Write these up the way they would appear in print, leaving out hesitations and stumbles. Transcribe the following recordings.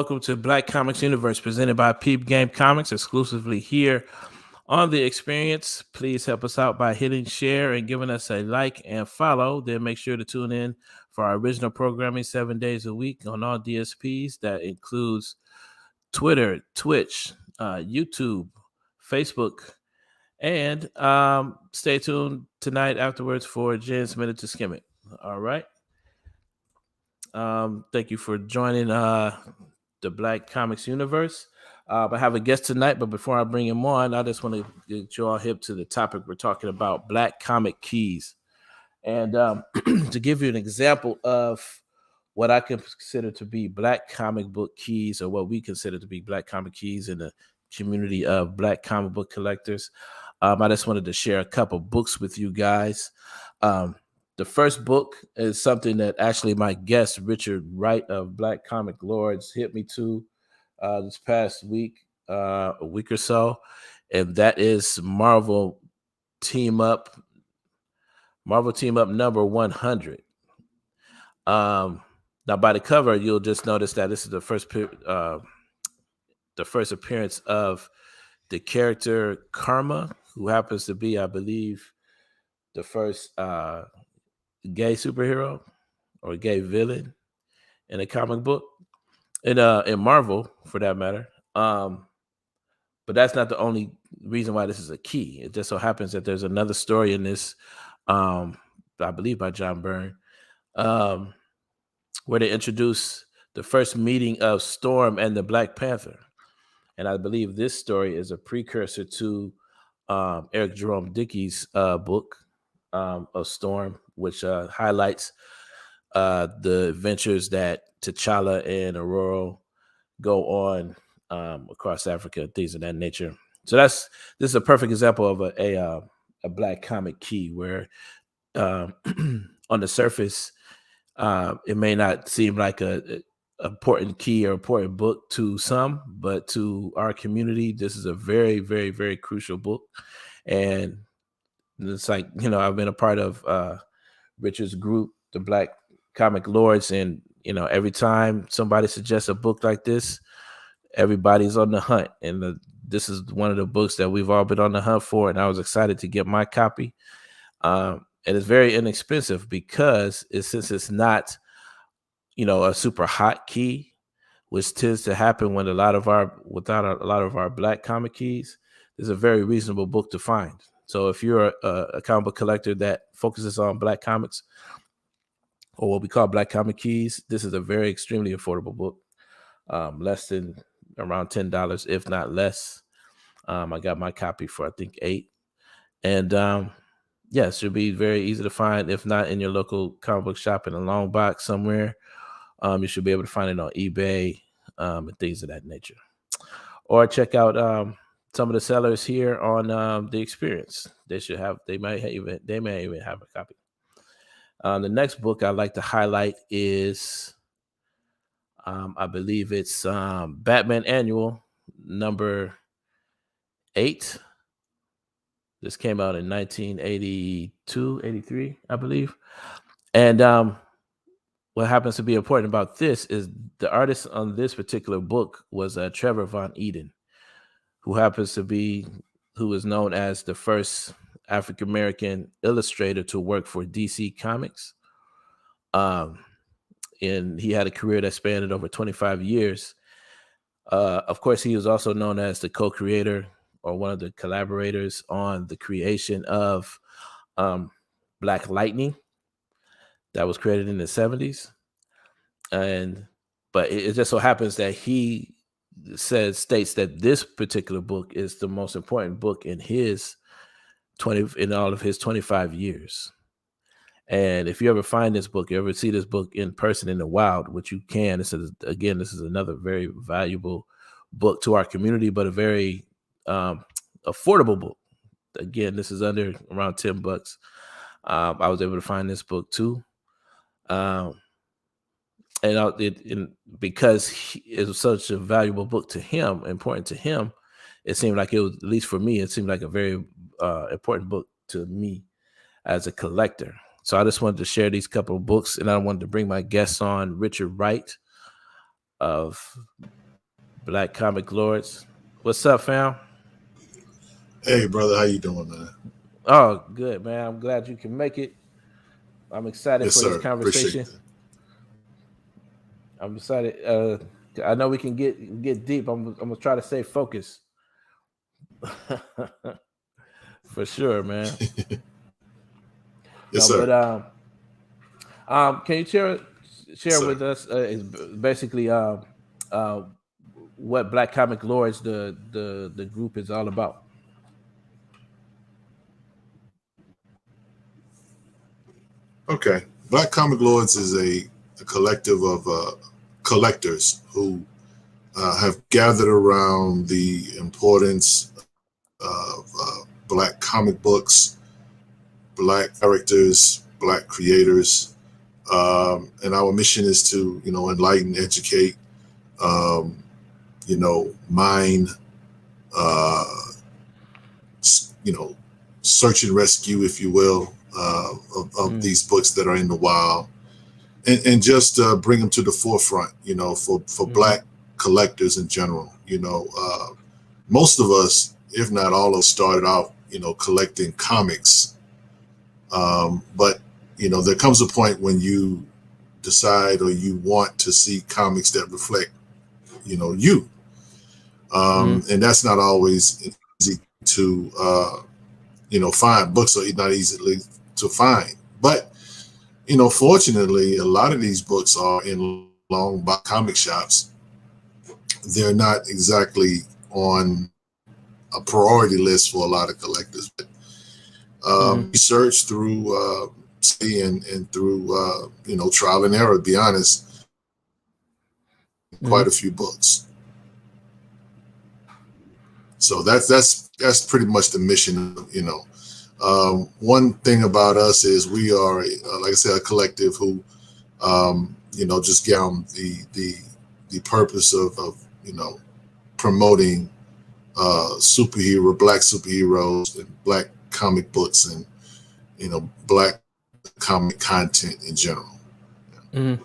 welcome to Black Comics Universe, presented by Peep Game Comics, exclusively here on The Experience. Please help us out by hitting share and giving us a like and follow. Then make sure to tune in for our original programming 7 days a week on all DSPs. That includes Twitter, Twitch, YouTube, Facebook, and stay tuned tonight afterwards for Jen's Minute to Skim It. All right. Thank you for joining the Black Comics Universe. I have a guest tonight, but before I bring him on, I just want to get you all hip to the topic we're talking about: Black comic keys. And to give you an example of what I consider to be Black comic book keys, or what we consider to be Black comic keys in the community of Black comic book collectors, I just wanted to share a couple books with you guys. The first book is something that actually my guest, Richard Wright of Black Comic Lords, hit me to this past week, a week or so, and that is Marvel Team Up number 100. Now, by the cover, you'll just notice that this is the first appearance of the character Karma, who happens to be, I believe, the first gay superhero or gay villain in a comic book, in Marvel for that matter. But that's not the only reason why this is a key. It just so happens that there's another story in this, I believe by John Byrne, where they introduce the first meeting of Storm and the Black Panther. And I believe this story is a precursor to Eric Jerome Dickey's book of Storm, which highlights the adventures that T'Challa and Aurora go on across Africa, things of that nature. So this is a perfect example of a Black comic key, where on the surface it may not seem like a important key or important book to some, but to our community, this is a very, very, very crucial book. And it's like, I've been a part of Richard's group, the Black Comic Lords, and every time somebody suggests a book like this, everybody's on the hunt. And this is one of the books that we've all been on the hunt for, and I was excited to get my copy. And it's very inexpensive because since it's not a super hot key, which tends to happen when without a lot of our Black comic keys, is a very reasonable book to find. So if you're a comic book collector that focuses on Black comics, or what we call Black comic keys, this is a very extremely affordable book, less than around $10, if not less. I got my copy for I think $8, and it should be very easy to find. If not in your local comic book shop, in a long box somewhere, you should be able to find it on eBay and things of that nature. Or check out some of the sellers here on The Experience. They may even have a copy. The next book I'd like to highlight is, I believe it's Batman Annual number 8. This came out in 1982, 83, I believe. And what happens to be important about this is the artist on this particular book was Trevor Von Eden, who is known as the first African-American illustrator to work for DC Comics. And he had a career that spanned over 25 years. Of course, he was also known as the co-creator or one of the collaborators on the creation of Black Lightning that was created in the 70s. But it just so happens that he states that this particular book is the most important book in all of his 25 years. And if you ever find this book, you ever see this book in person in the wild, which you can, this is another very valuable book to our community, but a very affordable book. Again, this is under around $10. I was able to find this book too. Because it was such a valuable book to him, important to him, it seemed like it was, at least for me, it seemed like a very important book to me as a collector. So I just wanted to share these couple of books, and I wanted to bring my guests on, Richard Wright of Black Comic Lords. What's up, fam? Hey, brother, how you doing, man? Oh, good, man. I'm glad you can make it. I'm excited Yes, for this sir. Appreciate conversation. that. I'm excited. I know we can get deep. I'm gonna try to stay focused. For sure, man. Yes, No, sir. but can you Yes, share sir. with us is basically uh, what Black Comic Lords the group is all about? Okay. Black Comic Lords is a collective of collectors who have gathered around the importance of Black comic books, Black characters, Black creators. And our mission is to, enlighten, educate, um, mine, uh, you know, search and rescue, if you will, of Mm, these books that are in the wild, and just bring them to the forefront, for mm-hmm, Black collectors in general. Most of us, if not all of us, started out, collecting comics. But, there comes a point when you decide or you want to see comics that reflect, you. mm, And that's not always easy to, find. Books are not easily to find. But, fortunately, a lot of these books are in long box comic shops. They're not exactly on a priority list for a lot of collectors. But mm, research through study and through trial and error. To be honest, quite a mm, few books. So that's pretty much the mission. One thing about us is we are, like I said, a collective who, just get on the purpose of promoting Black superheroes and Black comic books and Black comic content in general. mm.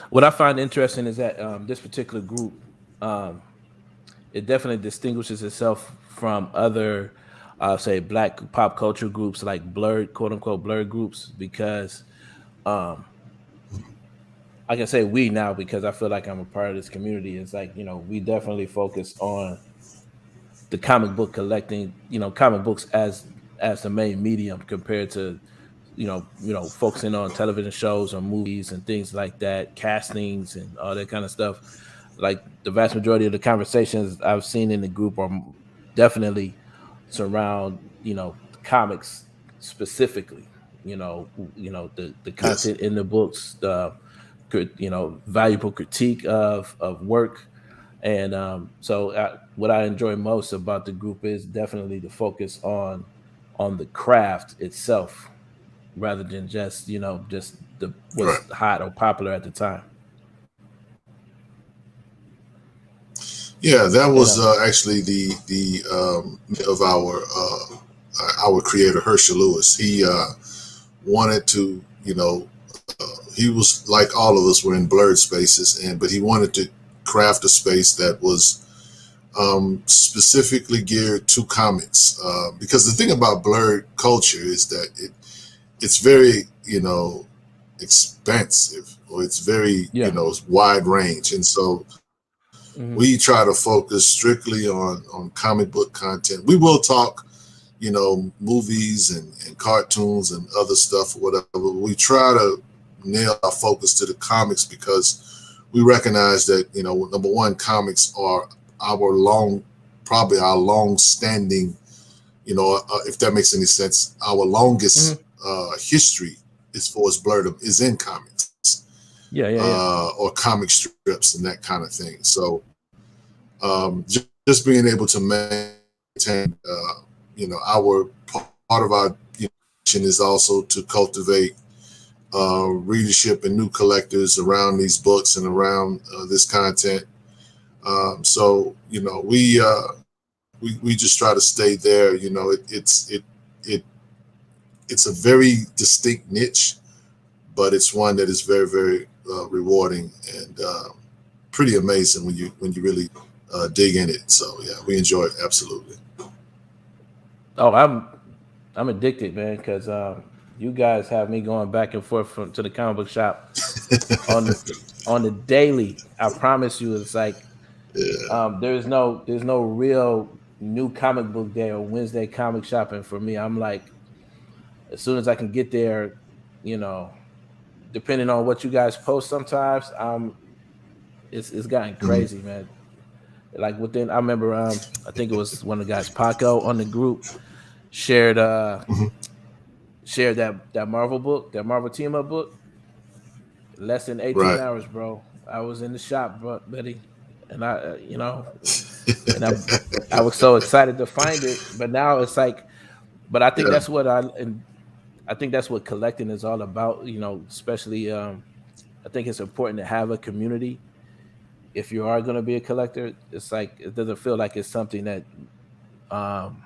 What I find interesting is that this particular group, um, it definitely distinguishes itself from other, say, Black pop culture groups like blurred, quote unquote, blurred groups, because um, I can say we now because I feel like I'm a part of this community. It's like, we definitely focus on the comic book collecting, comic books as the main medium compared to, focusing on television shows or movies and things like that, castings and all that kind of stuff. Like the vast majority of the conversations I've seen in the group are definitely surround, comics specifically. The Yes. content in the books, the valuable critique of work, and what I enjoy most about the group is definitely the focus on the craft itself rather than just just the Right. what's hot or popular at the time. Yeah, that And was actually the of our creator Herschel Lewis. He wanted to, he was like all of us were in blurred spaces, but he wanted to craft a space that was specifically geared to comics. Because the thing about blurred culture is that it's very, expansive, or it's very, yeah. it's wide range, and so Hmm. we try to focus strictly on comic book content. We will talk, movies and cartoons and other stuff or whatever. But we try to nail our focus to the comics because we recognize that, number one, comics are probably our long standing, if that makes any sense, our longest Hmm. history as far as blurred is in comics, Yeah, yeah, yeah. or comic strips and that kind of thing. So just being able to maintain, our part of our mission is also to cultivate readership and new collectors around these books and around this content. So we just try to stay there. It it's a very distinct niche, but it's one that is very very rewarding and pretty amazing when you really dig in it. So yeah, we enjoy it absolutely. Oh, I'm addicted, man, because you guys have me going back and forth to the comic book shop on the daily. I promise you, it's like Yeah. there's no real new comic book day or Wednesday comic shopping for me. I'm like, as soon as I can get there, you know, depending on what you guys post, sometimes it's gotten Mhm. crazy, man. Like within, I remember, I think it was one of the guys, Paco, on the group shared Mhm. shared that Marvel book, that Marvel team up book, less than 18 Right. hours, bro. I was in the shop, buddy, and I was so excited to find it. But now it's like, but I think Yeah. that's what I think that's what collecting is all about. Especially I think it's important to have a community. If you are going to be a collector, it's like it doesn't feel like it's something um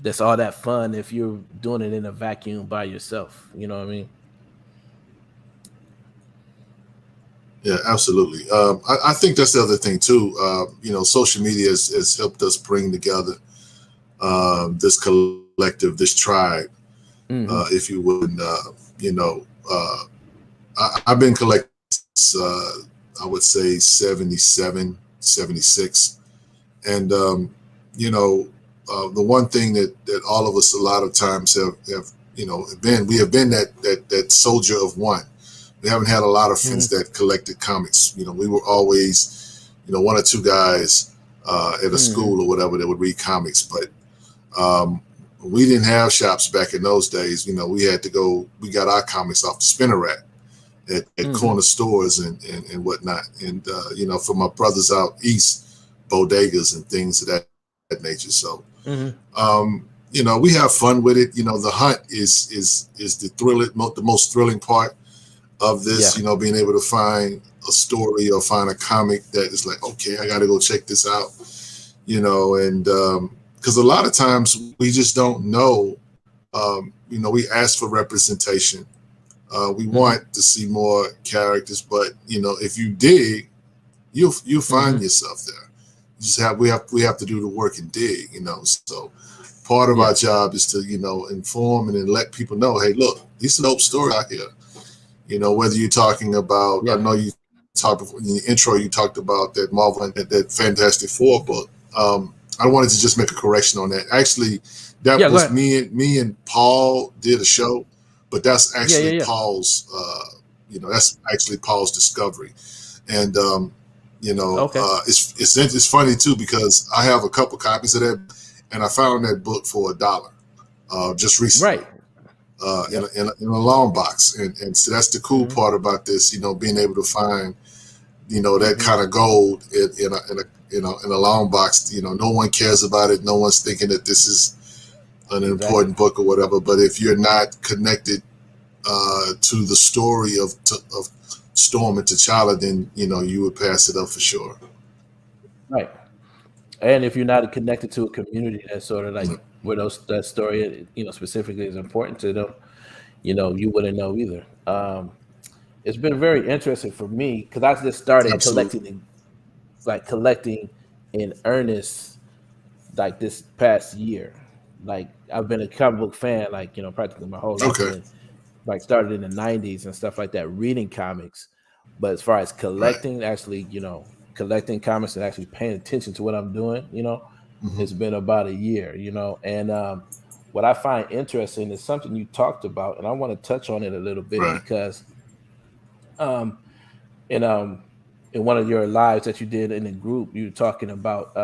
that's all that fun if you're doing it in a vacuum by yourself. You know what I mean? Yeah, absolutely. I think that's the other thing too. Social media has helped us bring together this collective, this tribe, Hmm. if you would. You know, I've been collecting since, I would say 77, 76. And, the one thing that all of us a lot of times have we have been that soldier of one. We haven't had a lot of Hmm. friends that collected comics. We were always, one or two guys at a Hmm. school or whatever that would read comics. But we didn't have shops back in those days. We had to go. We got our comics off the spinner rack at Hmm. corner stores and whatnot. And for my brothers out east, bodegas and things of that nature. So Hmm. we have fun with it. The hunt is the most thrilling part of this. Yeah. Being able to find a story or find a comic that is like, okay, I got to go check this out. And because a lot of times we just don't know. We ask for representation. We Hmm. want to see more characters, but if you dig, you'll find Hmm. yourself there. We have to do the work and dig. So part of our Yeah. job is to inform and then let people know, hey, look, these are dope stories out here. Whether you're talking about, I Yeah. know you talked in the intro, you talked about that Marvel and that Fantastic Four book. I wanted to just make a correction on that. Actually, that Yeah. Go was ahead. me and Paul did a show, but that's Yeah. Yeah. actually Yeah. Paul's discovery. And Okay. it's funny too because I have a couple copies of that, and I found that book for $1 just recently Right. in, Yep. in a long box, and so that's the cool Hmm. part about this. Being able to find that Hmm. kind of gold in a long box. No one cares about it. No one's thinking that this is an Exactly. important book or whatever. But if you're not connected to the story of Storm and T'Challa, then you would pass it up for sure. Right. And if you're not connected to a community that's sort of like Mm. where that story, specifically is important to them, you wouldn't know either. It's been very interesting for me because I just started Absolutely. collecting in earnest like this past year. Like I've been a comic book fan, like practically my whole life, Okay. and like started in the '90s and stuff like that, reading comics. But as far as Right. collecting, actually, collecting comics and actually paying attention to what I'm doing, Hmm. it's been about a year, and what I find interesting is something you talked about, and I want to touch on it a little bit Right. because um in in one of your lives that you did in the group, you were talking about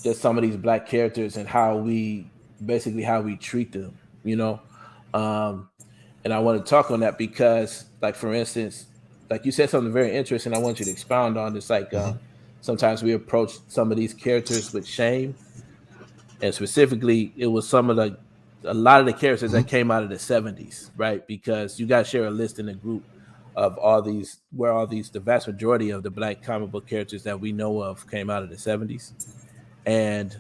just some of these black characters and how we treat them, um and I want to talk on that because, like, for instance, like you said something very interesting. I want you to expound on. It's like Hmm. sometimes we approach some of these characters with shame, and specifically, it was a lot of the characters Hmm. that came out of the '70s, right? Because you guys share a list in the group of the vast majority of the black comic book characters that we know of came out of the '70s, and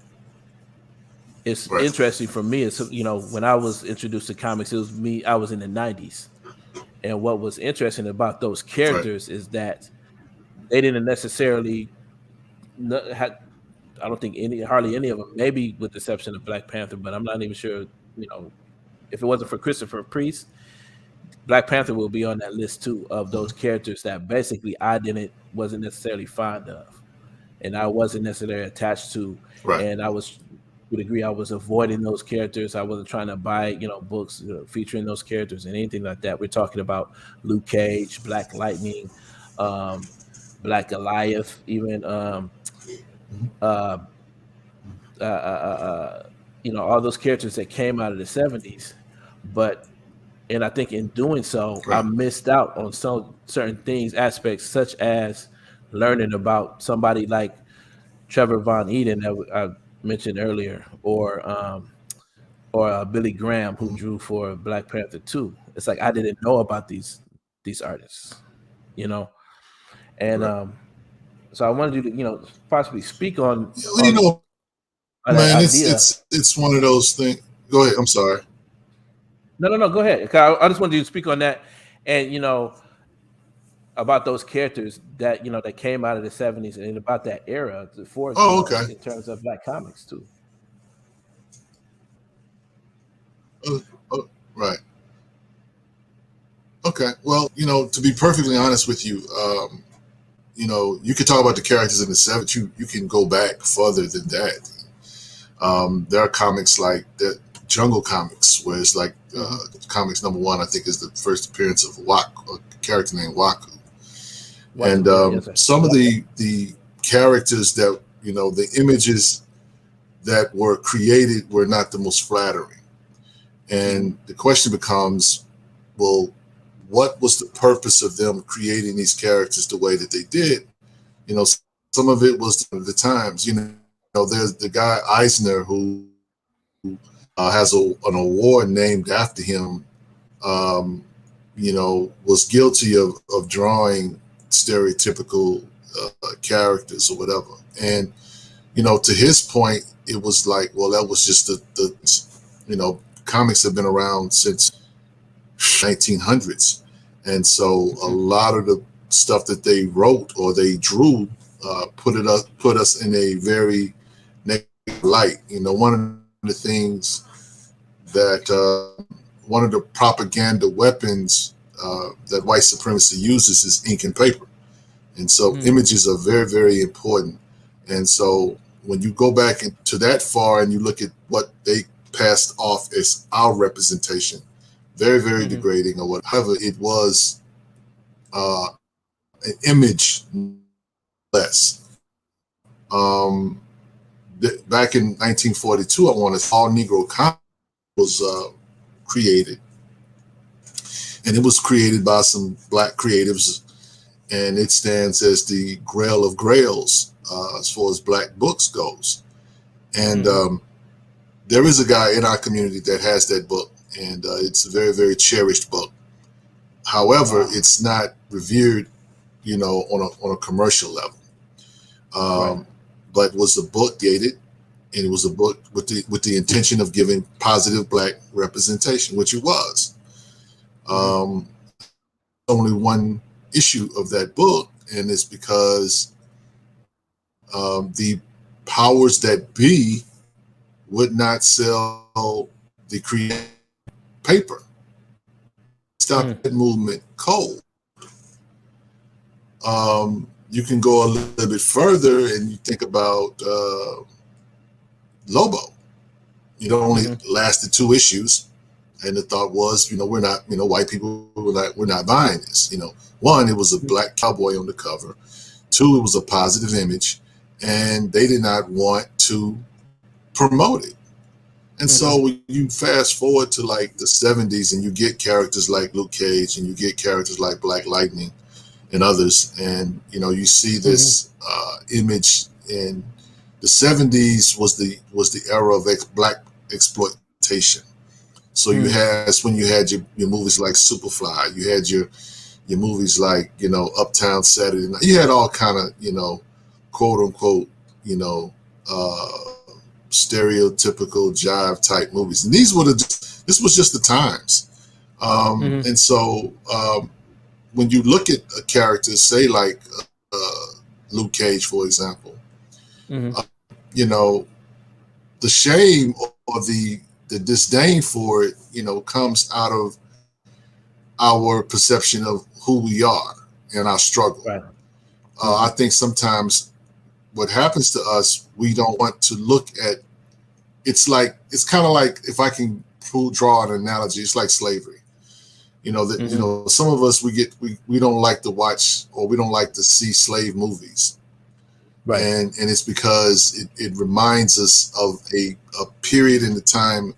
it's Right. interesting for me. It's when I was introduced to comics, it was me. I was in the '90s. And what was interesting about those Right. characters is that they didn't necessarily had. I don't think hardly any of them, maybe with the exception of Black Panther, but I'm not even sure. If it wasn't for Christopher Priest, Black Panther will be on that list too of those characters that basically I wasn't necessarily fond of, and I wasn't necessarily attached to, Right. and I would agree I was avoiding those characters. I wasn't trying to buy books featuring those characters and anything like that. We're talking about Luke Cage, Black Lightning, Black Goliath, even all those characters that came out of the 70s, and I think in doing so, Right. I missed out on some certain things, aspects, such as learning about somebody like Trevor Von Eden that I mentioned earlier, or Billy Graham, who drew for Black Panther 2. It's like I didn't know about these artists, and Right. so I wanted you to possibly speak on man, that idea. It's one of those things. Go ahead. I'm sorry. No, go ahead. I just wanted you to speak on that, and about those characters that that came out of the 70s and about that era for okay. in terms of Black comics too. Right. Okay. Well, to be perfectly honest with you, you could talk about the characters in the 70s. You can go back further than that. There are comics like that, Jungle Comics, where it's like comics #1, I think, is the first appearance of a character named Waku. And some of the characters that, the images that were created were not the most flattering. And the question becomes, well, what was the purpose of them creating these characters the way that they did? Some of it was the times. There's the guy Eisner who has an award named after him. Was guilty of drawing stereotypical characters or whatever. And to his point, it was like, well, that was just the comics have been around since 1900s, and so a lot of the stuff that they wrote or they drew put us in a very negative light. One of the things that one of the propaganda weapons that white supremacy uses is ink and paper, and so images are very, very important. And so when you go back into that far and you look at what they passed off as our representation, very, very degrading or whatever, it was an image less. Back in 1942, I want to All Negro Comics was created, and it was created by some black creatives, and it stands as the Grail of Grails as far as black books goes. And there is a guy in our community that has that book, and it's a very, very cherished book. However, it's not revered, on a commercial level. But was a book dated, and it was a book with the intention of giving positive black representation, which it was. Only one issue of that book, and it's because the powers that be would not sell the creative paper. Stop that movement cold. You can go a little bit further and you think about Lobo. It only lasted 2 issues, and the thought was, we're not, white people we're not buying this. 1, it was a black cowboy on the cover. 2, it was a positive image, and they did not want to promote it. And so you fast forward to like the 70s, and you get characters like Luke Cage, and you get characters like Black Lightning and others, and you see this image. In the 70s was the era of black exploitation. So you had, that's when you had your movies like Superfly, you had your movies like Uptown Saturday Night. You had all kind of quote unquote stereotypical jive type movies, and this was just the times. And so when you look at a character, say like Luke Cage, for example. Mm-hmm. You know, the shame or the disdain for it, you know, comes out of our perception of who we are and our struggle. Right. I think sometimes what happens to us, we don't want to look at. It's kind of like, if I can draw an analogy, it's like slavery. You know that you know, some of us we don't like to watch, or we don't like to see slave movies. Right. And it's because it reminds us of a period in the time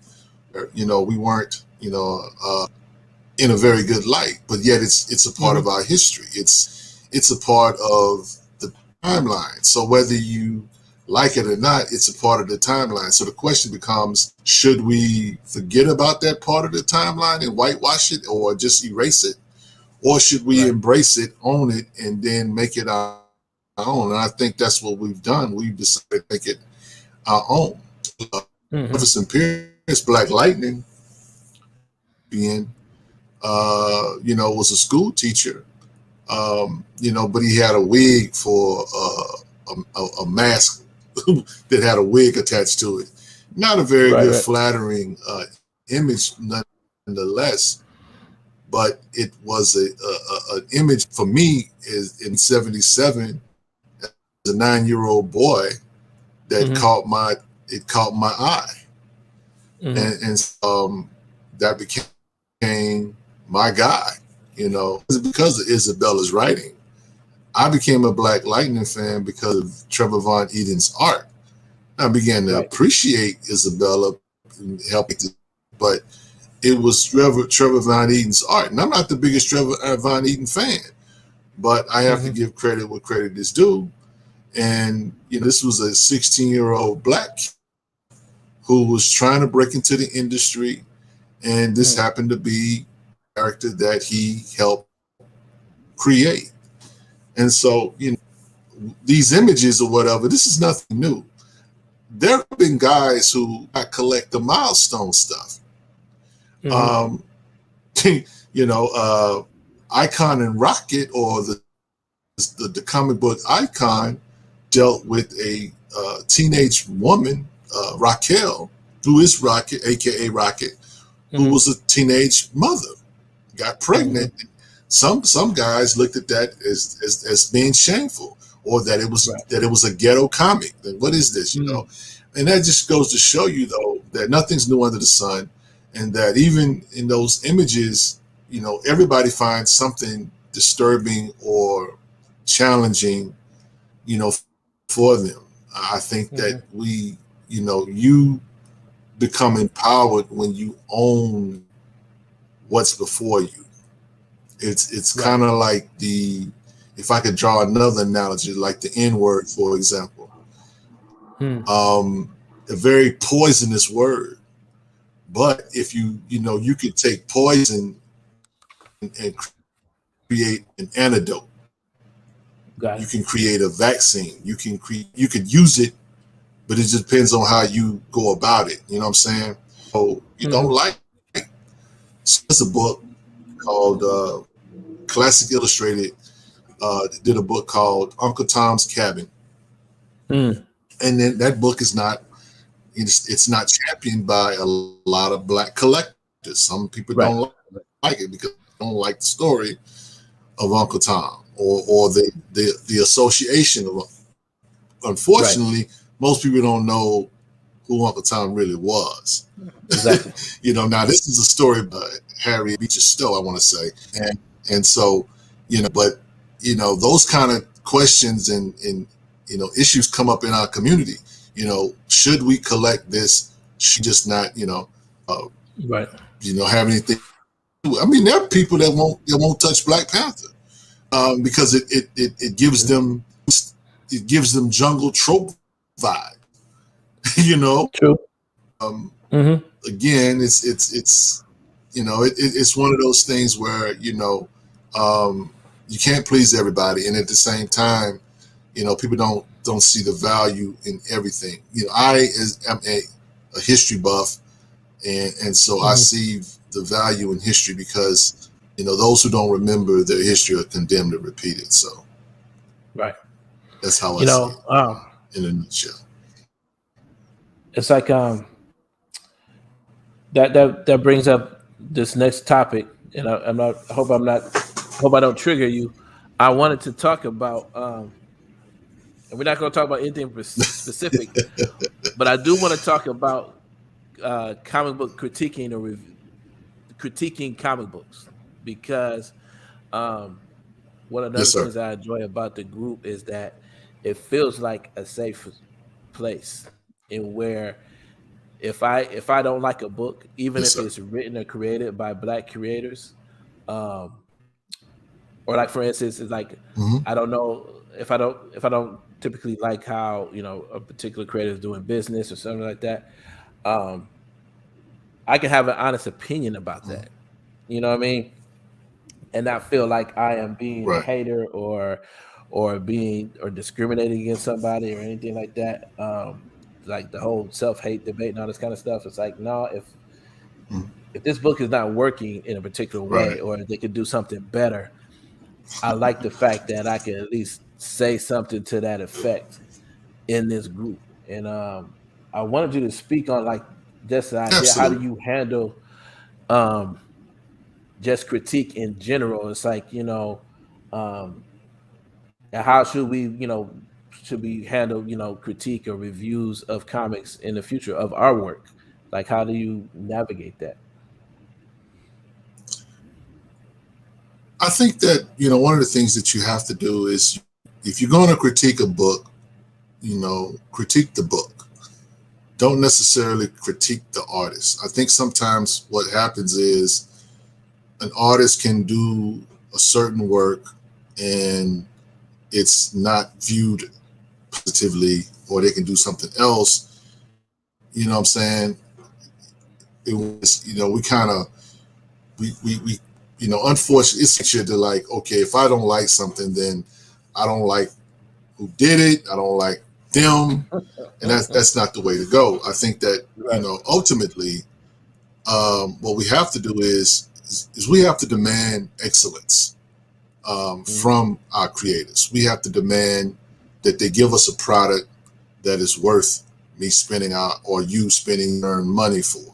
where, you know, we weren't, you know, in a very good light, but yet it's a part of our history. It's a part of the timeline. So whether you like it or not, it's a part of the timeline. So the question becomes, should we forget about that part of the timeline and whitewash it, or just erase it? Or should we embrace it, own it, and then make it our own? And I think that's what we've done. We've decided to make it our own. Jefferson Pierce, Black Lightning, being, you know, was a school teacher, you know, but he had a wig for a mask that had a wig attached to it. Not a very good, flattering image, nonetheless. But it was an image for me is in '77, as a 9-year-old boy, that caught my eye, and that became my guy. You know, because of Isabella's writing. I became a Black Lightning fan because of Trevor Von Eden's art. I began to appreciate Isabella and help it, but it was Trevor Von Eden's art. And I'm not the biggest Trevor Von Eden fan, but I have to give credit where credit is due. And, you know, this was a 16-year-old Black kid who was trying to break into the industry. And this happened to be a character that he helped create. And so, you know, these images or whatever, this is nothing new. There have been guys who collect the milestone stuff. You know, Icon and Rocket, or the comic book Icon, dealt with a teenage woman, Raquel, who is Rocket, aka Rocket, who was a teenage mother, got pregnant. Some guys looked at that as being shameful, or that it was a ghetto comic. Then what is this, you know? And that just goes to show you, though, that nothing's new under the sun, and that even in those images, you know, everybody finds something disturbing or challenging, you know, for them. I think that we, you know, you become empowered when you own what's before you. It's kind of like if I could draw another analogy, like the N-word, for example, a very poisonous word. But if you know, you could take poison and create an antidote. You can create a vaccine. You could use it, but it just depends on how you go about it. You know what I'm saying? So you don't like it. So there's a book called Classic Illustrated did a book called Uncle Tom's Cabin, and then that book is not it's not championed by a lot of Black collectors. Some people don't like it because they don't like the story of Uncle Tom or the association of. Unfortunately, most people don't know who Uncle Tom really was. Exactly. You know, now this is a story by Harriet Beecher Stowe, I want to say, and so, you know, but you know, those kind of questions and you know, issues come up in our community. You know, should we collect this? Should just not, you know, you know, have anything. I mean, there are people that won't touch Black Panther because it gives them jungle trope vibe. You know. True. Again, it's you know, it's one of those things where, you know, you can't please everybody, and at the same time, you know, people don't see the value in everything. You know, I am a history buff, and so I see the value in history because, you know, those who don't remember their history are condemned to repeat it. So, That's how I You see know, it in a nutshell. it's like that brings up this next topic, and I'm not. Hope I don't trigger you. I wanted to talk about, and we're not going to talk about anything specific, but I do want to talk about comic book critiquing or critiquing comic books because um, one of the Yes, other sir. things I enjoy about the group is that it feels like a safe place in where if I don't like a book, even Yes, if sir. it's written or created by Black creators, um, or like for instance, it's like Hmm. I don't know if I don't typically like how a particular creator is doing business or something like that. Um, I can have an honest opinion about that. You know what I mean? And not feel like I am being a Right. hater or being or discriminating against somebody or anything like that. Like the whole self hate debate and all this kind of stuff. It's like no, Mhm. if this book is not working in a particular way Right. or they could do something better, I like the fact that I can at least say something to that effect in this group. And I wanted you to speak on like just the idea. How do Absolutely. you handle um, just critique in general? It's like um, and how should we should we handle critique or reviews of comics in the future of our work? Like how do you navigate that? I think that, one of the things that you have to do is if you're going to critique a book, critique the book. Don't necessarily critique the artist. I think sometimes what happens is an artist can do a certain work and it's not viewed positively, or they can do something else. You know what I'm saying? It was, we kind of, we unfortunately, it's easier to like, okay, if I don't like something, then I don't like who did it. I don't like them. And that's not the way to go. I think that, Right. ultimately, what we have to do is we have to demand excellence Mhm. from our creators. We have to demand that they give us a product that is worth me spending out or you spending earn money for.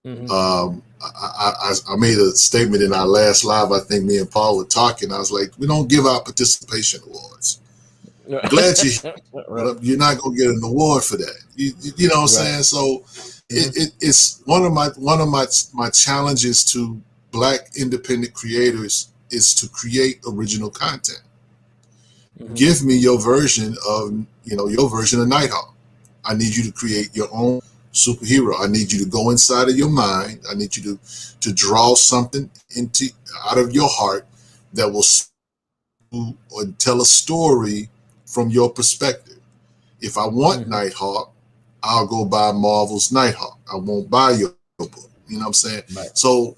Mhm. I made a statement in our last live. I think me and Paul were talking. I was like, we don't give out participation awards. I'm glad you're here, Right. but you're not gonna get an award for that. You know what I'm Right. saying? So Mhm. it's one of my challenges to Black independent creators is to create original content. Mhm. Give me your version of Nighthawk. I need you to create your own superhero. I need you to go inside of your mind. I need you to draw something into out of your heart that will or tell a story from your perspective. If I want Mhm. Nighthawk, I'll go buy Marvel's Nighthawk. I won't buy your book. You know what I'm saying? Right. So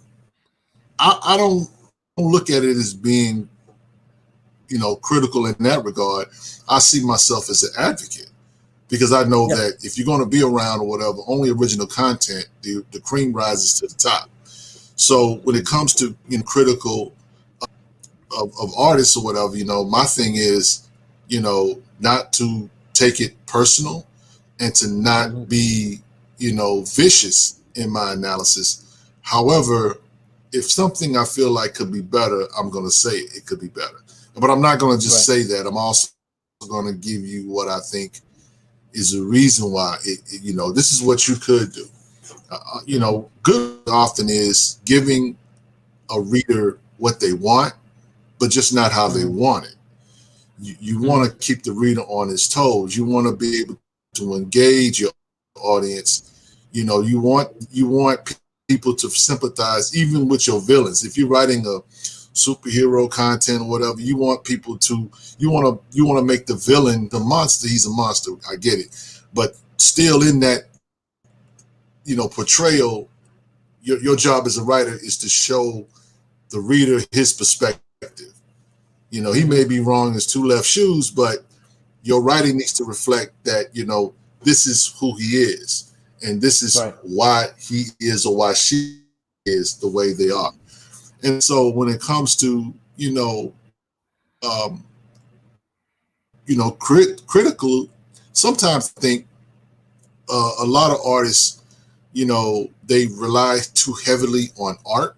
I don't look at it as being, critical in that regard. I see myself as an advocate because I know Yeah. that if you're going to be around or whatever, only original content, the cream rises to the top. So when it Mhm. comes to critical of artists or whatever, my thing is, not to take it personal and to not Mhm. be, vicious in my analysis. However, if something I feel like could be better, I'm going to say it could be better. But I'm not going to just Right. say that. I'm also going to give you what I think is the reason why this is what you could do. Mhm. Good often is giving a reader what they want, but just not how they Mhm. want it. You want to Mhm. keep the reader on his toes. You want to be able to engage your audience. You want people to sympathize even with your villains. If you're writing a superhero content or whatever, you want people to you want to make the villain the monster. He's a monster. I get it, but still in that portrayal, your job as a writer is to show the reader his perspective. He may Mhm. be wrong as two left shoes, but your writing needs to reflect that, this is who he is. And this is Right. why he is or why she is the way they are. And so when it comes to, um, critical. Sometimes I think a lot of artists, they rely too heavily on art,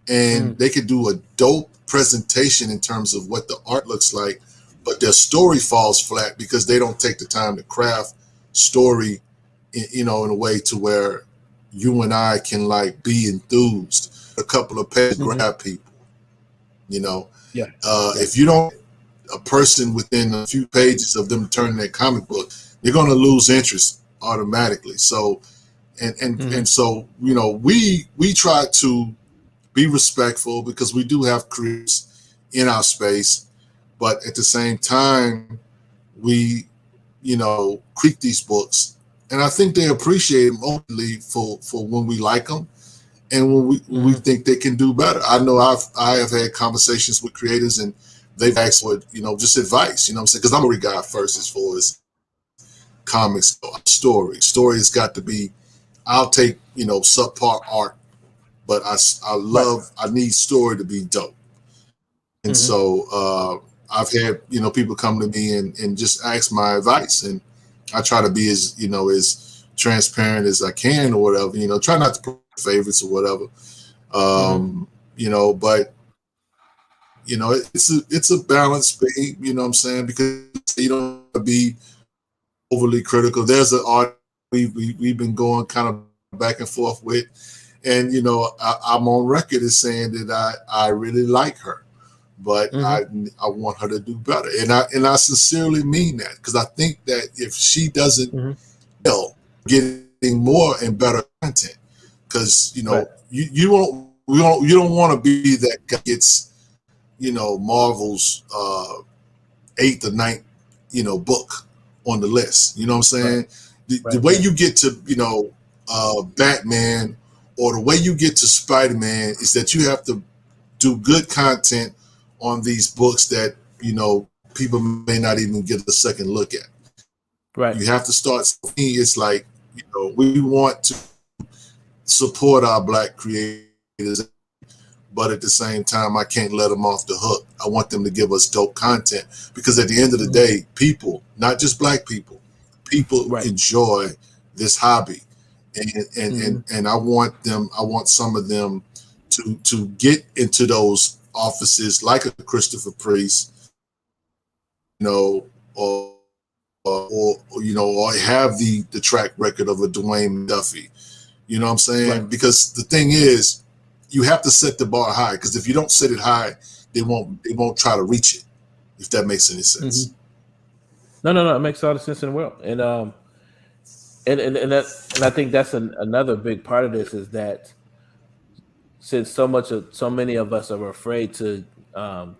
and they could do a dope presentation in terms of what the art looks like, but their story falls flat because they don't take the time to craft story, in a way to where you and I can like be enthused. A couple of pages grab people, Yeah. If you don't, a person within a few pages of them turning their comic book, you're going to lose interest automatically. So, and so, we try to be respectful because we do have creators in our space, but at the same time, we, critique these books, and I think they appreciate them only for when we like them, and when we think they can do better. I know I have had conversations with creators, and they've asked for just advice. What I'm saying, because I'm a guy first as far as comics, story has got to be. I'll take subpar art, but I need story to be dope. And so I've had people come to me and just ask my advice, and I try to be as as transparent as I can or whatever. Try not to put favorites or whatever. But it's a balance thing. What I'm saying, because you don't want to be overly critical. There's an art we've been going kind of back and forth with, and I'm on record as saying that I really like her, but I want her to do better, and I sincerely mean that, because I think that if she doesn't getting more and better content, because you don't want to be that guy gets Marvel's 8th or 9th book on the list. You know what I'm saying? The way you get to Batman, or the way you get to Spider-Man, is that you have to do good content on these books that people may not even get a second look at. Right. You have to start. It's like we want to support our Black creators, but at the same time, I can't let them off the hook. I want them to give us dope content, because at the end of the day, people, not just Black people enjoy this hobby, and I want some of them to get into those offices like a Christopher Priest, or have the track record of a Dwayne Duffy. You know what I'm saying? Right. Because the thing is, you have to set the bar high, because if you don't set it high, they won't try to reach it, if that makes any sense. No, it makes all the sense in the world. And I think that's another big part of this, is that since so many of us are afraid to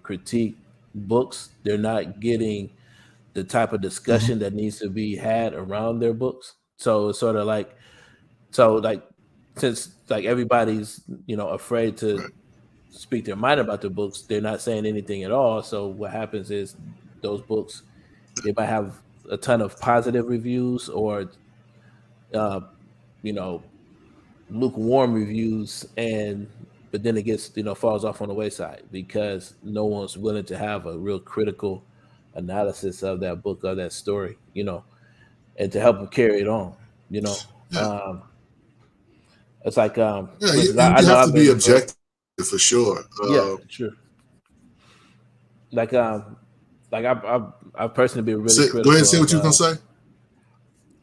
critique books, they're not getting the type of discussion that needs to be had around their books. So it's sort of like, since everybody's afraid to speak their mind about the books, they're not saying anything at all. So what happens is those books, they might have a ton of positive reviews, or lukewarm reviews, but then it gets falls off on the wayside, because no one's willing to have a real critical analysis of that book or that story, and to help them carry it on. It's like you have to be objective for sure. Sure. I've personally been really critical. Go ahead and say what you can say.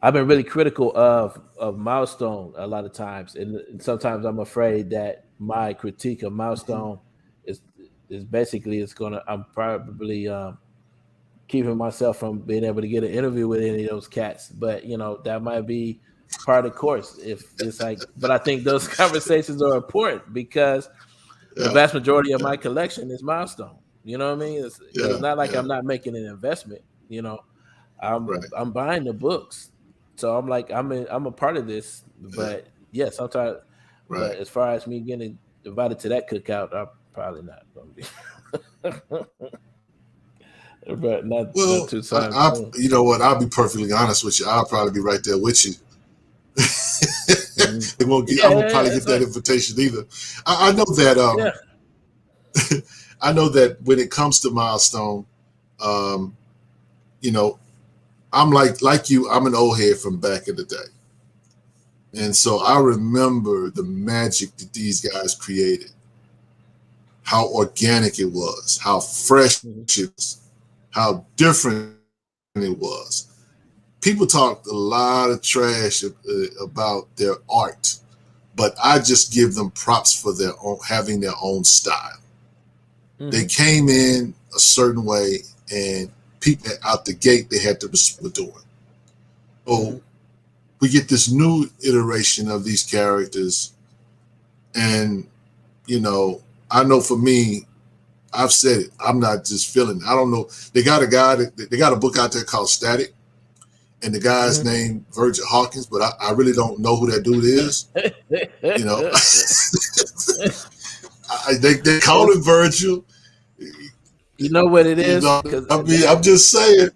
I've been really critical of Milestone a lot of times, and sometimes I'm afraid that my critique of Milestone is basically I'm probably keeping myself from being able to get an interview with any of those cats. But that might be part of the course. If it's but I think those conversations are important, because the vast majority of my collection is Milestone. You know what I mean? It's not like I'm not making an investment. I'm buying the books. So I'm like, I'm a part of this, but sometimes. Right. But as far as me getting invited to that cookout, I'm probably not going to be. But not too soon. You know what? I'll be perfectly honest with you. I'll probably be right there with you. I won't probably get that invitation either. I know that. I know that when it comes to Milestone, you know, I'm like you, I'm an old head from back in the day. And so I remember the magic that these guys created, how organic it was, how fresh it was, how different it was. People talked a lot of trash about their art, but I just give them props for their own, having their own style. They came in a certain way, and people out the gate, they had to respect doing. So we get this new iteration of these characters, and you know, I know for me, I've said it. I'm not just feeling it. I don't know. They got a book out there called Static, and the guy's named Virgil Hawkins, but I really don't know who that dude is. You know, they call him Virgil. You know what it is? I'm just saying.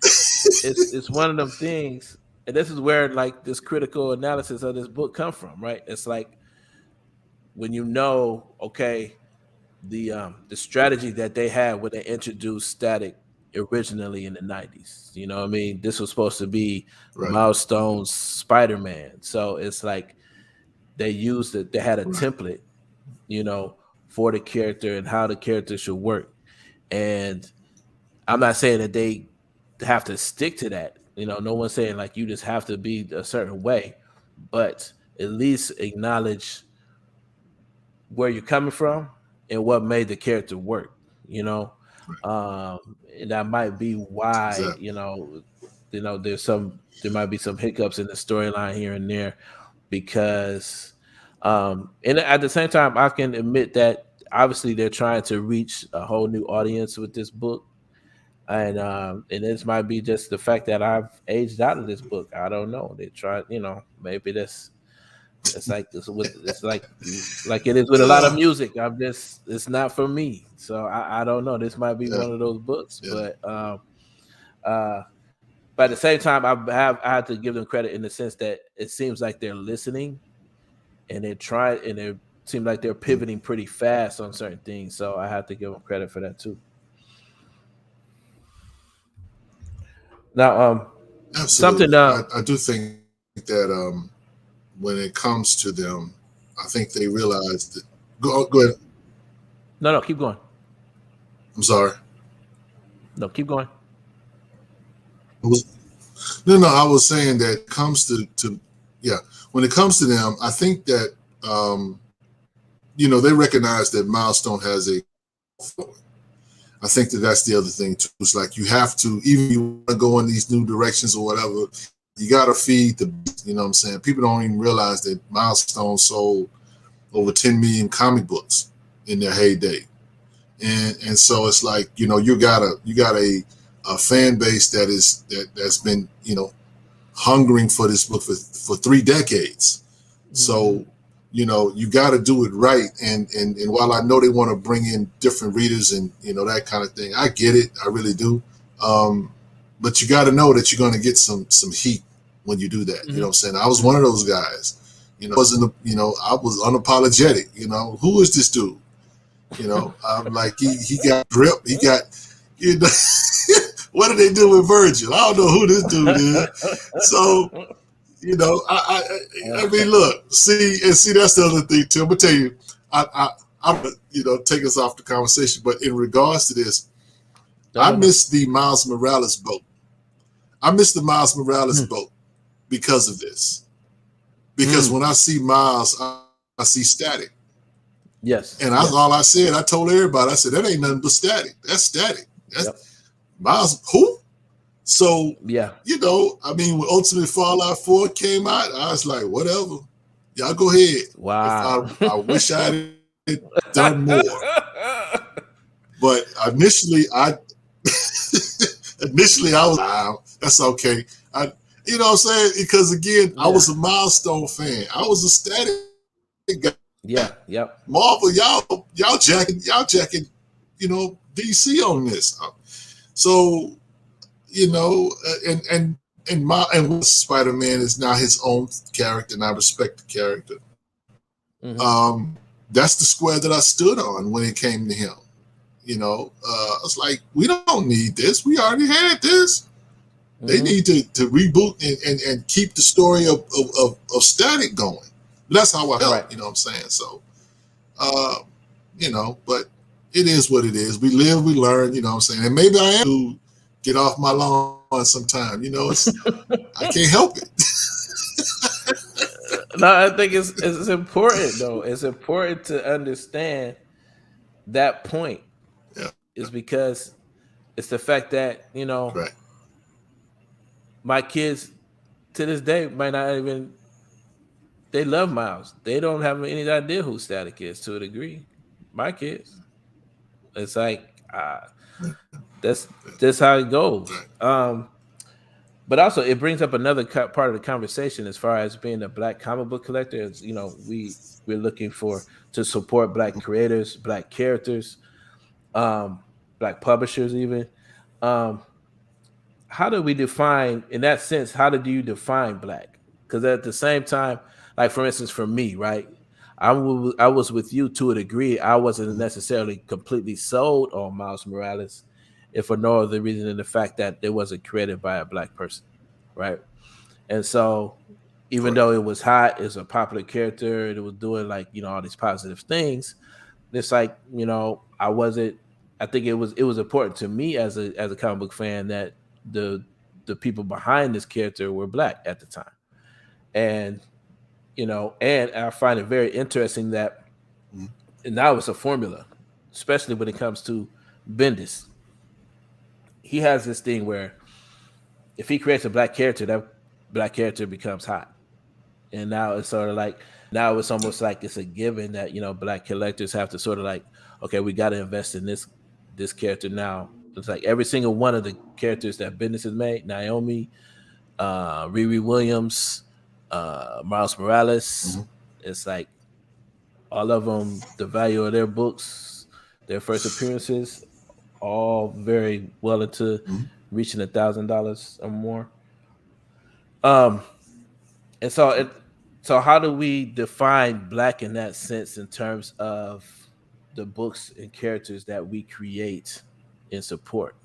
It's one of them things, and this is where like this critical analysis of this book come from, right? It's like when you know, okay, the strategy that they had when they introduced Static originally in the 90s. You know what I mean? This was supposed to be Milestone's Spider-Man. So it's like they used it, they had a template, you know, for the character and how the character should work. And I'm not saying that they have to stick to that. You know, no one's saying like you just have to be a certain way, but at least acknowledge where you're coming from and what made the character work, you know. And that might be why, you know, there might be some hiccups in the storyline here and there, because and at the same time I can admit that obviously they're trying to reach a whole new audience with this book. And this might be just the fact that I've aged out of this book. I don't know. They tried, you know, maybe it's like it is with a lot of music. It's not for me. So I don't know. This might be one of those books, but at the same time, I have to give them credit in the sense that it seems like they're listening, and it seems like they're pivoting pretty fast on certain things. So I have to give them credit for that too. Now, absolutely, something I do think that when it comes to them, I think they realize that. Go ahead. No, keep going. I'm sorry. No, keep going. I was saying that it comes to when it comes to them, I think that you know, they recognize that Milestone has a following. I think that's the other thing too. It's like you have to, even if you want to go in these new directions or whatever, you got to feed the, you know what I'm saying? People don't even realize that Milestone sold over 10 million comic books in their heyday. And so it's like, you know, you got a fan base that's been, you know, hungering for this book for 3 decades. So, you know, you got to do it right. And while I know they want to bring in different readers and, you know, that kind of thing, I get it. I really do. But you got to know that you're going to get some heat when you do that. You know what I'm saying? I was one of those guys, you know, I was unapologetic, you know, who is this dude? You know, I'm like, he got grip. He got, you know, what did they do with Virgil? I don't know who this dude is. So, you know, I mean, look, see, that's the other thing too. I'm gonna tell you, I'm you know, take us off the conversation, but in regards to this, I missed the Miles Morales boat. I missed the Miles Morales boat because of this. Because when I see Miles, I see Static. Yes. And all I said, I told everybody, I said, that ain't nothing but Static. That's Static. That's Miles. Who? So, you know, I mean, when Ultimate Fallout 4 came out, I was like, whatever. Y'all go ahead. Wow. I wish I had done more. But initially, I was, that's okay. You know what I'm saying? Because again, I was a Milestone fan. I was a Static guy. Yeah, yep. Marvel, y'all jacking, you know, DC on this. So, you know, and Spider-Man is now his own character, and I respect the character. That's the square that I stood on when it came to him. It's like, we don't need this. We already had this. They need to reboot and keep the story of Static going. That's how I felt, Right. you know what I'm saying? So, but it is what it is. We live, we learn, you know what I'm saying? And maybe I am to get off my lawn sometime, I can't help it. No, I think it's important though. It's important to understand that point. Yeah. Is because it's the fact that, Right. my kids to this day might not even, they love Miles. They don't have any idea who Static is to a degree. My kids. It's like that's how it goes. But also it brings up another part of the conversation as far as being a Black comic book collector. As we're looking to support Black creators, Black characters, Black publishers, even. How do we define, in that sense, how do you define Black? Because at the same time, like for instance, for me, right, I was with you to a degree. I wasn't necessarily completely sold on Miles Morales, if for no other reason than the fact that it wasn't created by a Black person, right? And so, even though it was hot, it's a popular character, it was doing like all these positive things. It's like I wasn't. I think it was important to me as a comic book fan that the people behind this character were Black at the time, and and I find it very interesting that now it's a formula, especially when it comes to Bendis. He has this thing where if he creates a Black character, that Black character becomes hot, and now it's sort of like, now it's almost like it's a given that Black collectors have to sort of like, okay, we got to invest in this character now. It's like every single one of the characters that Bendis has made, Naomi, Riri Williams, Miles Morales. It's like all of them, the value of their books, their first appearances, all very well into reaching $1,000 or more. And so how do we define Black in that sense in terms of the books and characters that we create in support?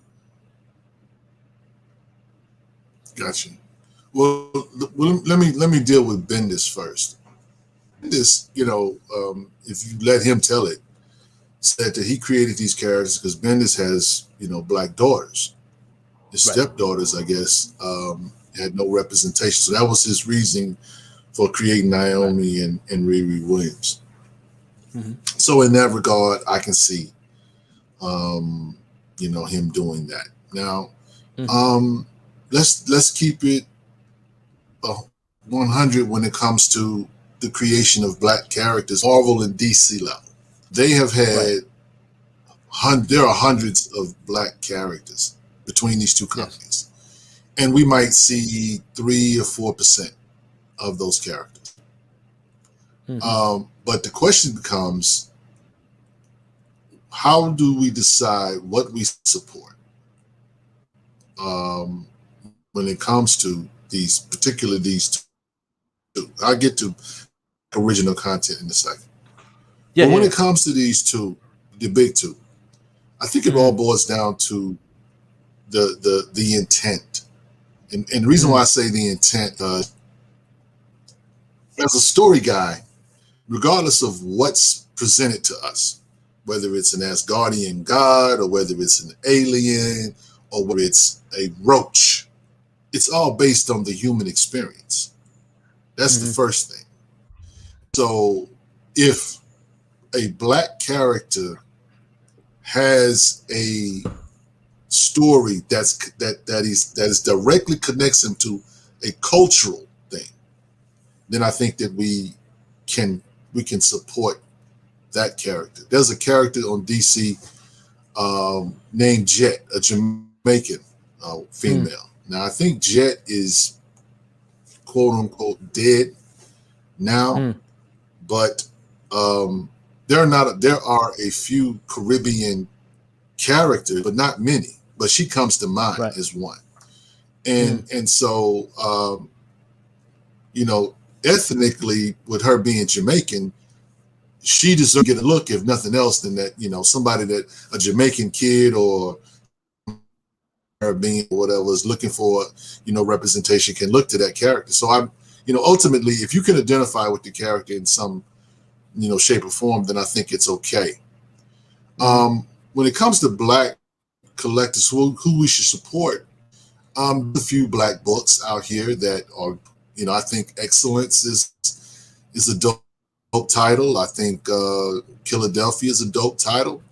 Gotcha. Well, let me deal with Bendis first. Bendis, if you let him tell it, said that he created these characters because Bendis has, Black daughters. His stepdaughters, I guess, had no representation. So that was his reasoning for creating Naomi and Riri Williams. So in that regard, I can see, him doing that. Now, let's keep it 100 when it comes to the creation of Black characters, Marvel and DC level. They have had there are hundreds of Black characters between these two companies, and we might see 3 or 4% of those characters. But the question becomes, how do we decide what we support when it comes to these two? I'll get to original content in a second. But when it comes to these two, the big two, I think it all boils down to the intent. And the reason why I say the intent, as a story guy, regardless of what's presented to us, whether it's an Asgardian god or whether it's an alien or whether it's a roach, it's all based on the human experience. That's the first thing. So if a Black character has a story that is directly connects him to a cultural thing, then I think that we can support that character. There's a character on DC named Jet, a Jamaican female. Now I think Jet is quote unquote dead now, but there are a few Caribbean characters, but not many. But she comes to mind as one, and so ethnically, with her being Jamaican, she deserves to get a look, if nothing else, than that, somebody that a Jamaican kid or being or whatever is looking for, representation can look to that character. So ultimately, if you can identify with the character in some, shape or form, then I think it's okay. When it comes to Black collectors who we should support, a few Black books out here that are, I think Excellence is a dope title. I think Philadelphia is a dope title.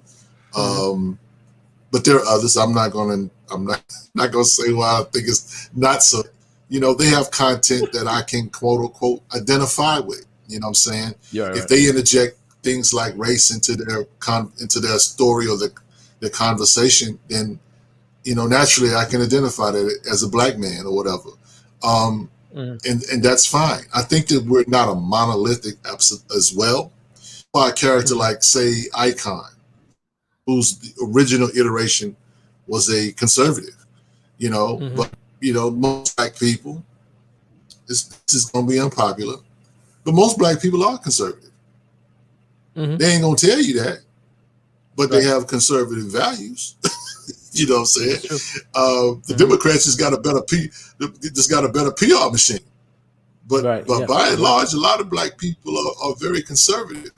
But there are others. I'm not gonna say why I think it's not so. They have content that I can quote unquote identify with. You know what I'm saying? Yeah, if they interject things like race into their story or the conversation, then naturally I can identify that as a Black man or whatever. And that's fine. I think that we're not a monolithic as well. A character like, say, Icon, whose original iteration was a conservative, but most Black people, this is going to be unpopular, but most Black people are conservative. They ain't going to tell you that, but they have conservative values. You know what I'm saying? The Democrats just got a better PR machine. But by and large, a lot of Black people are very conservative,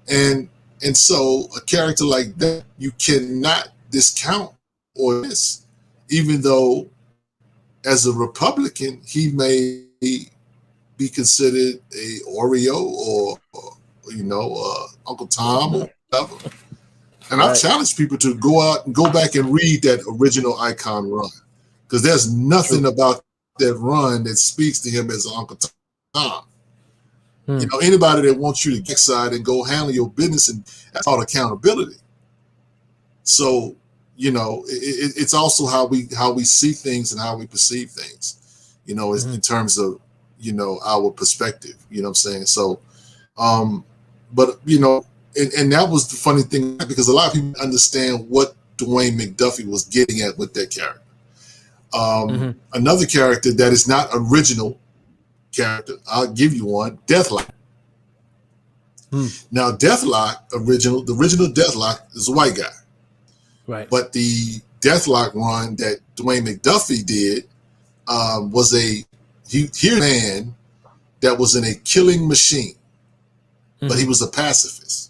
and so a character like that you cannot discount or miss, even though as a Republican he may be considered a Oreo or Uncle Tom or whatever. And I've challenged people to go out and go back and read that original Icon run, because there's nothing about that run that speaks to him as Uncle Tom. Anybody that wants you to get side and go handle your business, and that's called accountability. So, it's also how we see things and how we perceive things, in terms of, our perspective, you know what I'm saying? So, but, and that was the funny thing, because a lot of people understand what Dwayne McDuffie was getting at with that character. Another character that is not original character, I'll give you one, Deathlock. Now, Deathlock, the original Deathlock is a white guy. Right. But the Deathlock run that Dwayne McDuffie did was a man that was in a killing machine, but he was a pacifist.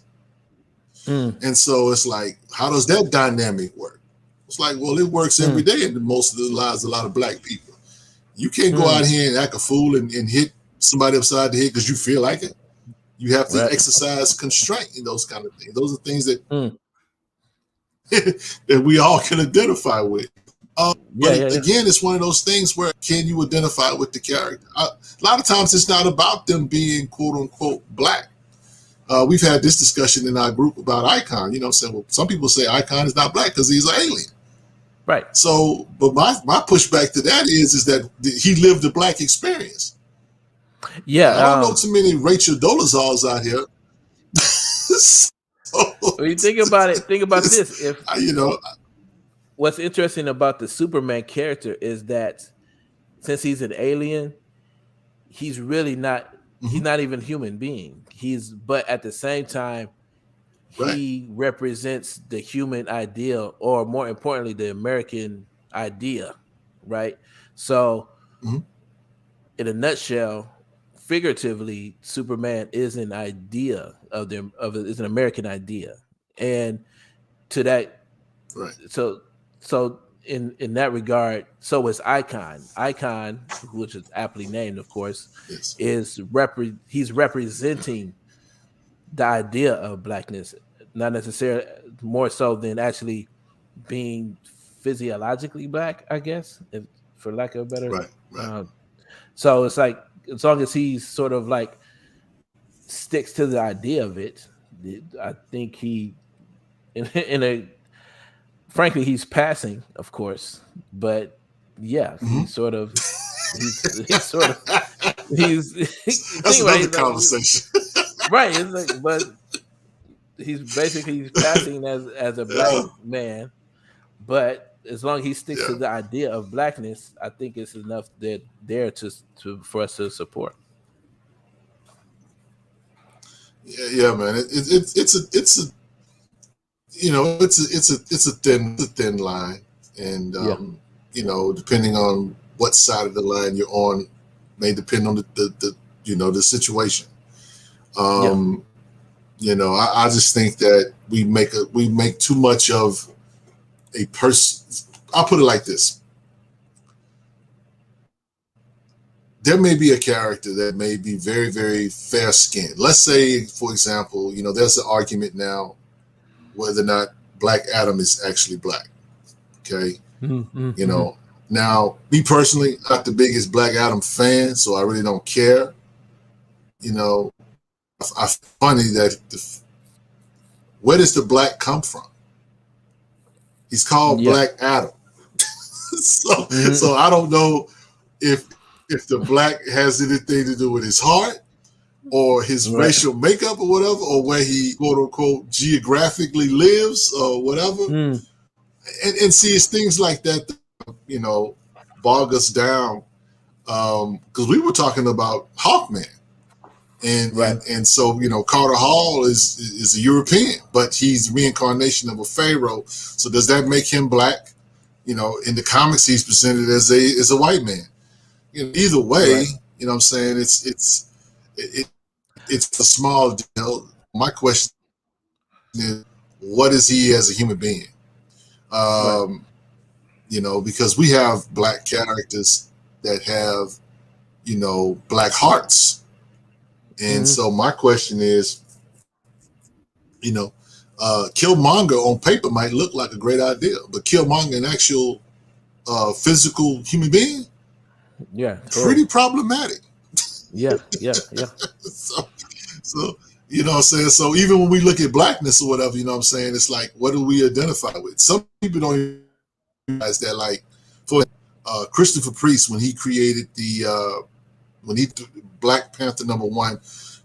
And so it's like, how does that dynamic work? It's like, well, it works every day in most of the lives of a lot of Black people. You can't go out here and act a fool and hit somebody upside the head because you feel like it. You have to exercise constraint and those kind of things. Those are things that that we all can identify with. Again, it's one of those things where, can you identify with the character? A lot of times it's not about them being quote unquote Black. We've had this discussion in our group about Icon. You know what I'm saying? Well, some people say Icon is not Black because he's an alien. Right. So, but my pushback to that is that he lived a Black experience. Yeah. I don't know too many Rachel Dolezals out here. When you think about this. If what's interesting about the Superman character is that since he's an alien, he's really not. He's not even a human being. But at the same time, he represents the human ideal, or more importantly, the American idea, right? So, in a nutshell, figuratively, Superman is an idea is an American idea, and to that, so in that regard, so is Icon. Icon, which is aptly named, of course, is he's representing the idea of Blackness, not necessarily more so than actually being physiologically Black, I guess, for lack of a better. So it's like, as long as he's sort of like sticks to the idea of it, I think he, in a, frankly, he's passing, of course, but yeah, he's that's another conversation. Right. It's like, but he's passing as a Black man, but as long as he sticks to the idea of Blackness, I think it's enough that there to for us to support. Yeah, man. It's a you know it's a thin line, and Yeah. you know, depending on what side of the line you're on, may depend on the you know, the situation. Yeah. You know, I just think that we make too much of a person. I'll put it like this: there may be a character that may be very, very fair skinned. Let's say, for example, you know, there's an argument now whether or not Black Adam is actually black. Okay. Mm-hmm. You know, now me personally, not the biggest Black Adam fan, so I really don't care. You know, I funny that where does the black come from? He's called Yeah. Black Adam. Mm-hmm. So I don't know if the black has anything to do with his heart or his Right. racial makeup or whatever, or where he quote unquote geographically lives or whatever. Mm. And see, it's things like that, you know, bog us down. Because we were talking about Hawkman. Right. And so, you know, Carter Hall is a European, but he's reincarnation of a pharaoh. So does that make him black? You know, in the comics, he's presented as a white man. You know, either way, Right. you know what I'm saying? It's a small deal. My question is, what is he as a human being? Right. You know, because we have black characters that have, you know, black hearts. And Mm-hmm. so my question is, you know, Killmonger on paper might look like a great idea, but Killmonger, an actual physical human being, Yeah. Totally. pretty problematic. Yeah. Yeah. Yeah. so, so, you know what I'm saying? So even when we look at blackness or whatever, you know what I'm saying? It's like, what do we identify with? Some people don't even realize that, like, for Christopher Priest, when he created when he Black Panther #1,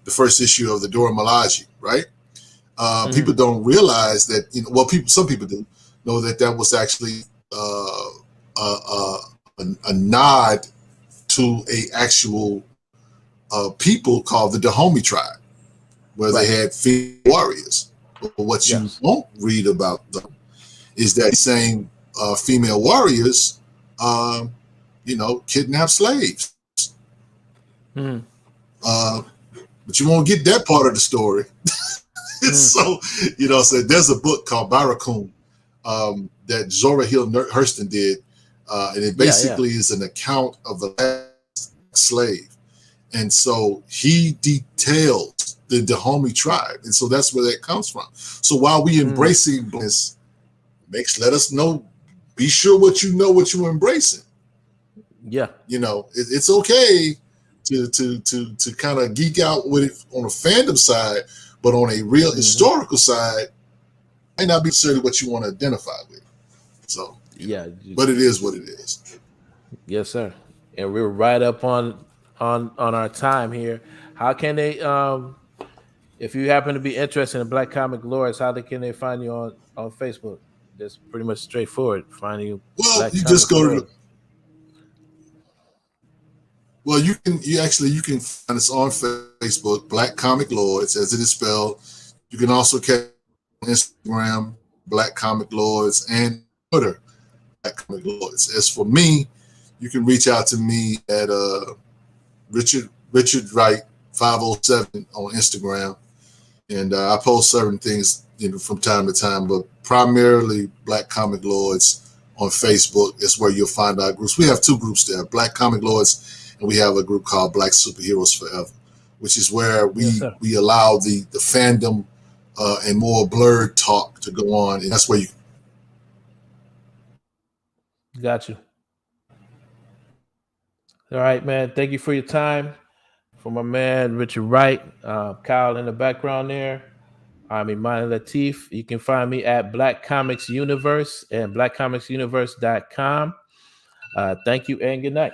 the first issue of the Dora Milaje, right? Mm-hmm. People don't realize that, you know, well, some people do know that that was actually a nod to a actual people called the Dahomey Tribe, where they Right. had female warriors. But what you Yes. won't read about them is that these same female warriors, you know, kidnap slaves. Mm-hmm. But you won't get that part of the story. Mm-hmm. So, you know, so there's a book called Barracoon that Zora Hill Hurston did, and it Yeah. Yeah. basically is an account of the last slave. And so he details the Dahomey tribe, and so that's where that comes from. So while we Mm. embracing bliss, let us know, be sure what you're embracing. Yeah. You know, it's okay to kind of geek out with it on a fandom side, but on a real Mm-hmm. historical side, might not be necessarily what you want to identify with. So, you know, Yeah. but it is what it is. Yes, sir. And we're right up on our time here. How can they if you happen to be interested in Black Comic Lords, can they find you on Facebook? That's pretty much straightforward. Finding you Well, Black you just Comic go to Lords. well, you can find us on Facebook, Black Comic Lords, as it is spelled. You can also catch on Instagram, Black Comic Lords, and Twitter, Black Comic Lords. As for me, you can reach out to me at Richard Wright 507 on Instagram, and I post certain things, you know, from time to time, but primarily Black Comic Lords on Facebook is where you'll find our groups. We have two groups there, Black Comic Lords, and we have a group called Black Superheroes Forever, which is where Yes, sir. we allow the fandom and more blurred talk to go on, and that's where you. Got you. All right, man. Thank you for your time. For my man Richard Wright, Kyle in the background there. I'm Imani Lateef. You can find me at Black Comics Universe and blackcomicsuniverse.com. Thank you and good night.